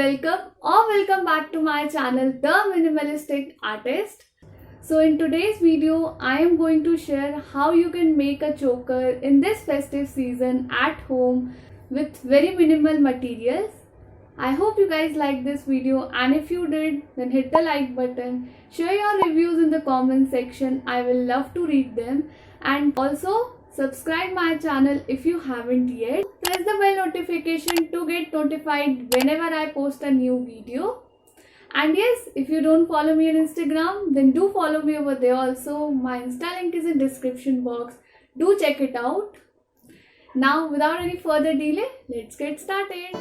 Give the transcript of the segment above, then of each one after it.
welcome back to my channel The Minimalistic Artist. So in today's video I am going to share how you can make a choker in this festive season at home with very minimal materials. I hope you guys liked this video, and if you did, then hit the like button, share your reviews in the comment section. I will love to read them, and also subscribe my channel if you haven't yet. Press the bell notification to get notified whenever I post a new video. And yes, if you don't follow me on Instagram, then do follow me over there also. My Insta link is in description box. Do check it out. Now without any further delay, let's get started.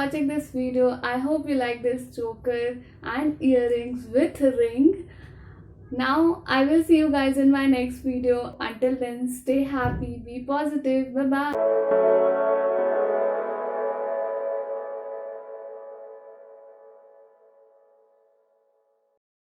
watching this video. I hope you like this choker and earrings with ring. Now I will see you guys in my next video. Until then, stay happy, be positive. Bye bye.